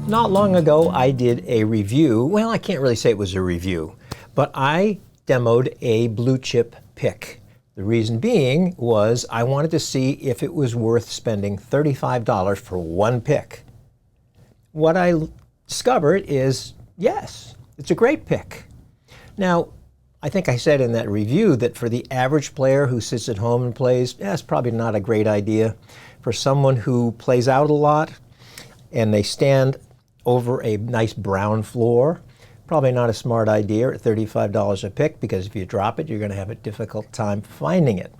Not long ago, I did a review. Well, I can't really say it was a review, but I demoed a blue chip pick. The reason being was I wanted to see if it was worth spending $35 for one pick. What I discovered is, yes, it's a great pick. Now, I think I said in that review that for the average player who sits at home and plays, it's probably not a great idea. For someone who plays out a lot and they stand over a nice brown floor, probably not a smart idea at $35 a pick, because if you drop it, you're going to have a difficult time finding it.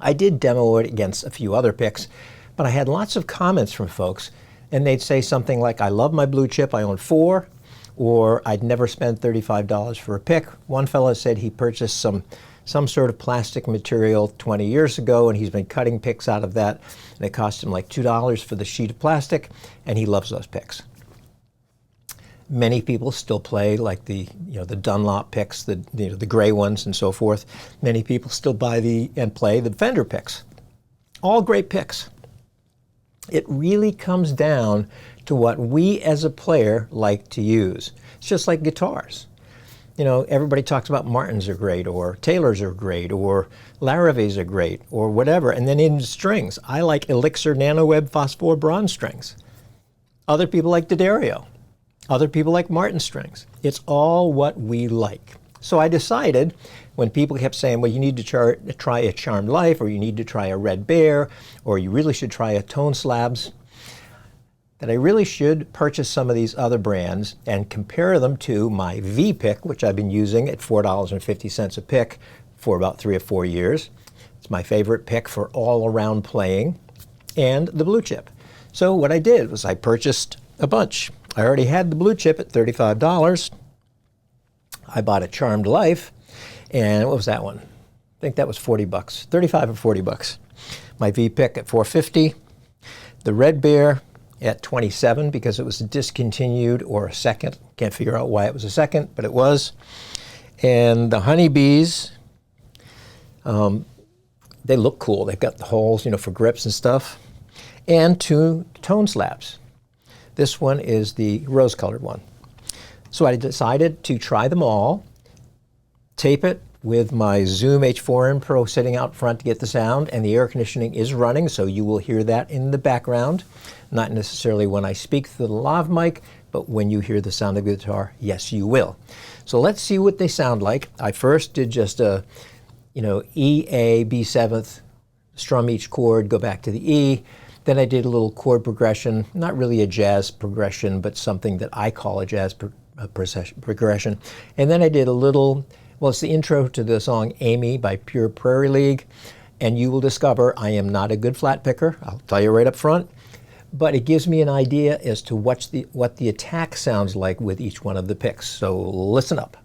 I did demo it against a few other picks, but I had lots of comments from folks, and they'd say something like, I love my blue chip, I own 4, or I'd never spend $35 for a pick. One fellow said he purchased some sort of plastic material 20 years ago, and he's been cutting picks out of that, and it cost him like $2 for the sheet of plastic, and he loves those picks. Many people still play like the Dunlop picks, the gray ones and so forth. Many people still buy and play the Fender picks. All great picks. It really comes down to what we as a player like to use. It's just like guitars. You know, everybody talks about Martins are great, or Taylors are great, or Larave's are great, or whatever. And then in strings, I like Elixir NanoWeb Phosphor Bronze strings. Other people like D'Addario. Other people like Martin strings. It's all what we like. So I decided, when people kept saying, well, you need to try a Charmed Life, or you need to try a Red Bear, or you really should try a Tone Slabs, that I really should purchase some of these other brands and compare them to my V pick, which I've been using at $4.50 a pick for about 3 or 4 years. It's my favorite pick for all-around playing, and the blue chip. So what I did was I purchased a bunch. I already had the blue chip at $35. I bought a Charmed Life, and what was that one? I think that was $40, 35 or 40 bucks. My V pick at $4.50. The Red Bear at $27 because it was discontinued, or a second. Can't figure out why it was a second, but it was. And the Honeybees, they look cool. They've got the holes, for grips and stuff. And 2 Tone Slabs. This one is the rose-colored one. So I decided to try them all, tape it with my Zoom H4n Pro sitting out front to get the sound, and the air conditioning is running, so you will hear that in the background. Not necessarily when I speak through the lav mic, but when you hear the sound of the guitar, yes, you will. So let's see what they sound like. I first did just a, E, A, B seventh, strum each chord, go back to the E. Then I did a little chord progression, not really a jazz progression, but something that I call a jazz progression. And then I did a little, it's the intro to the song Amy by Pure Prairie League. And you will discover I am not a good flat picker, I'll tell you right up front. But it gives me an idea as to what the attack sounds like with each one of the picks. So listen up.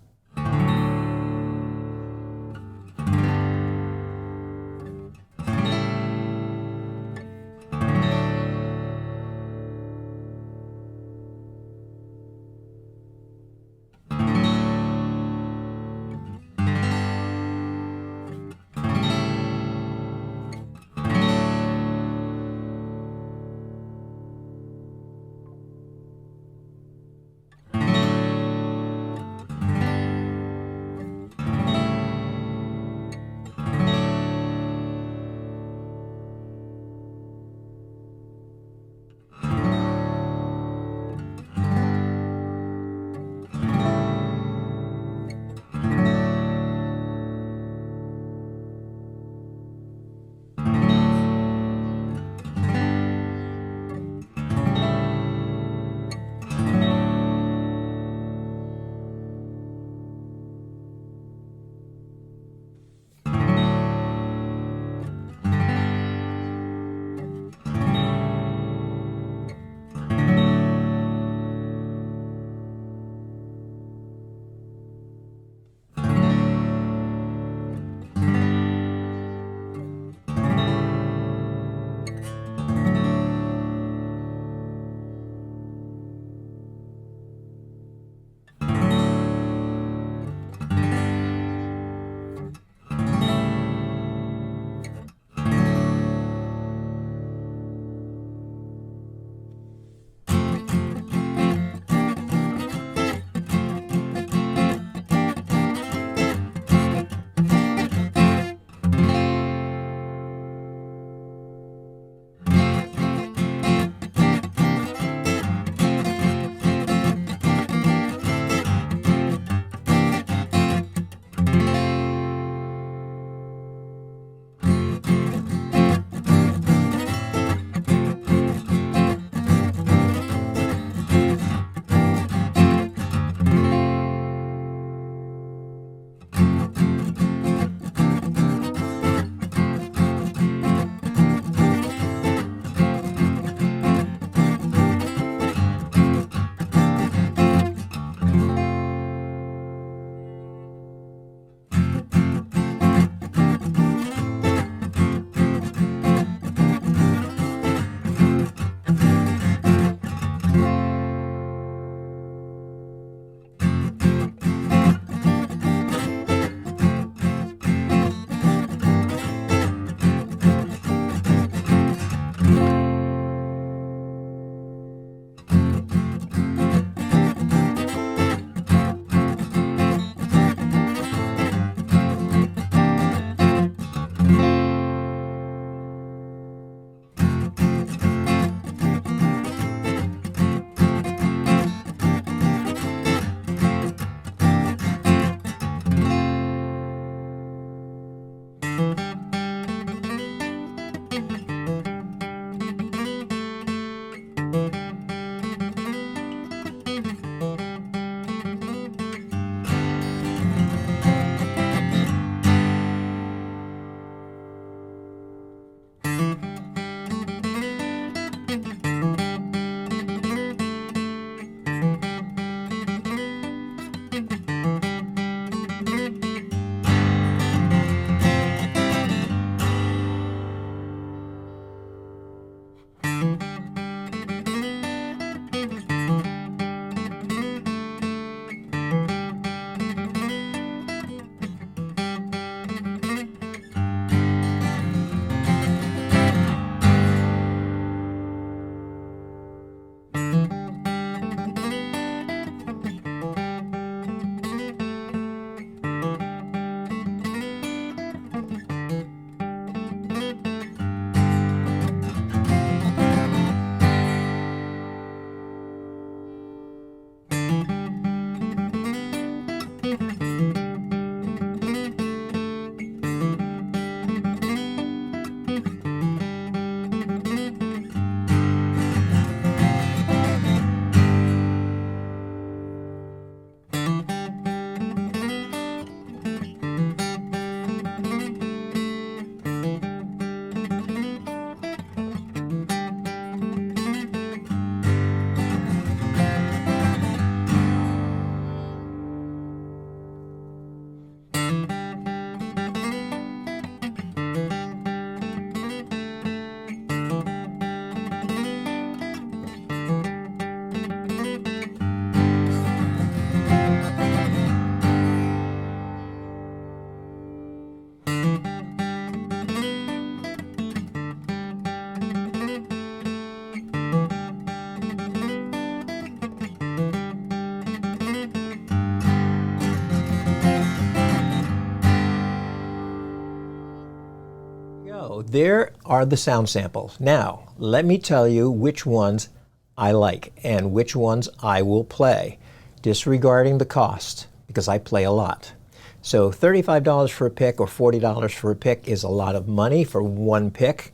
So there are the sound samples. Now, let me tell you which ones I like and which ones I will play, disregarding the cost, because I play a lot. So $35 for a pick or $40 for a pick is a lot of money for one pick.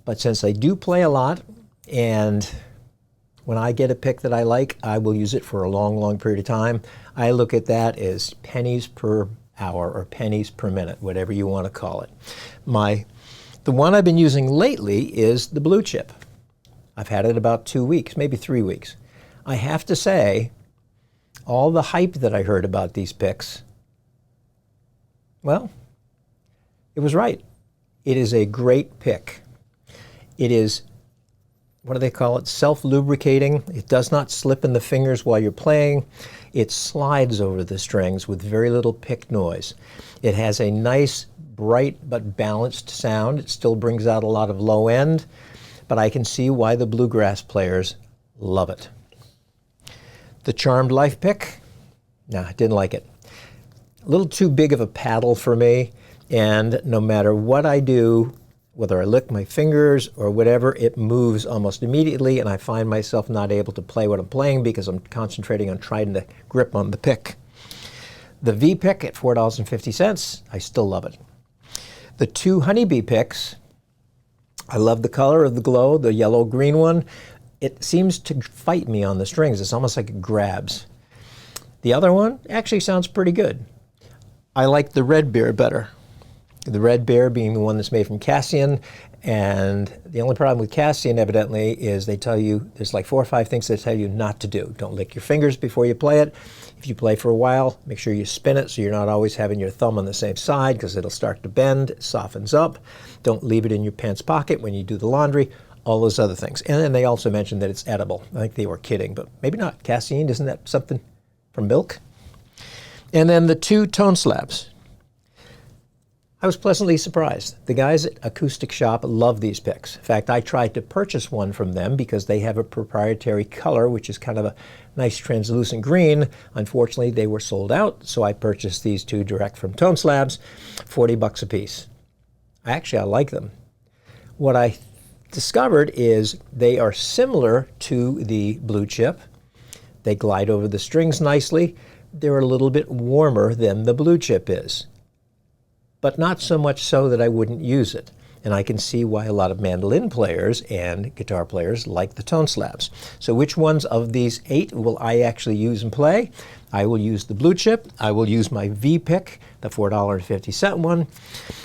But since I do play a lot, and when I get a pick that I like, I will use it for a long, long period of time. I look at that as pennies per hour or pennies per minute, whatever you want to call it. The one I've been using lately is the Blue Chip. I've had it about 2 weeks, maybe 3 weeks. I have to say, all the hype that I heard about these picks, well, it was right. It is a great pick. It is, what do they call it, self-lubricating. It does not slip in the fingers while you're playing. It slides over the strings with very little pick noise. It has a nice, bright but balanced sound. It still brings out a lot of low end, but I can see why the bluegrass players love it. The Charmed Life pick, no, I didn't like it. A little too big of a paddle for me, and no matter what I do, whether I lick my fingers or whatever, it moves almost immediately, and I find myself not able to play what I'm playing because I'm concentrating on trying to grip on the pick. The V pick at $4.50, I still love it. The two Honeybee picks, I love the color of the glow, the yellow-green one. It seems to fight me on the strings. It's almost like it grabs. The other one actually sounds pretty good. I like the Red Bear better. The Red Bear being the one that's made from Cassian, and the only problem with Cassian, evidently, is they tell you, there's like 4 or 5 things they tell you not to do. Don't lick your fingers before you play it. If you play for a while, make sure you spin it so you're not always having your thumb on the same side because it'll start to bend, it softens up. Don't leave it in your pants pocket when you do the laundry, all those other things. And then they also mentioned that it's edible. I think they were kidding, but maybe not. Cassian, isn't that something from milk? And then the two tone slabs. I was pleasantly surprised. The guys at Acoustic Shop love these picks. In fact, I tried to purchase one from them because they have a proprietary color, which is kind of a nice translucent green. Unfortunately, they were sold out, so I purchased these two direct from Tone Slabs, $40 a piece. Actually, I like them. What I discovered is they are similar to the Blue Chip. They glide over the strings nicely. They're a little bit warmer than the Blue Chip is, but not so much so that I wouldn't use it. And I can see why a lot of mandolin players and guitar players like the Tone Slabs. So which ones of these 8 will I actually use and play? I will use the Blue Chip, I will use my V pick, the $4.50 one,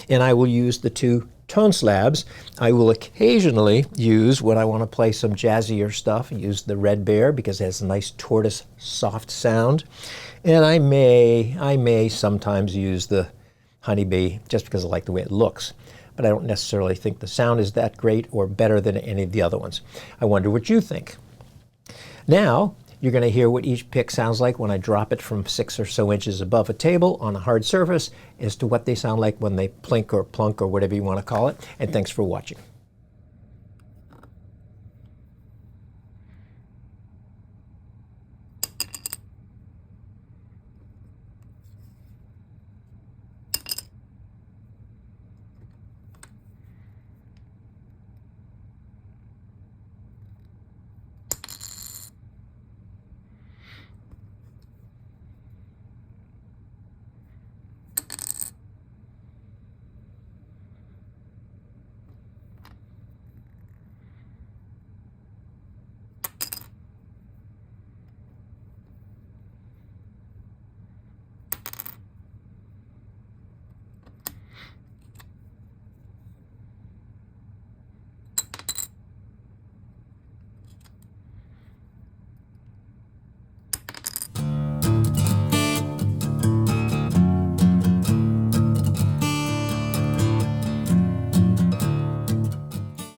and I will use the two Tone Slabs. I will occasionally use, when I want to play some jazzier stuff, use the Red Bear because it has a nice tortoise soft sound. And I may sometimes use the Honeybee just because I like the way it looks. But I don't necessarily think the sound is that great or better than any of the other ones. I wonder what you think. Now, you're going to hear what each pick sounds like when I drop it from 6 or so inches above a table on a hard surface as to what they sound like when they plink or plunk or whatever you want to call it. And thanks for watching.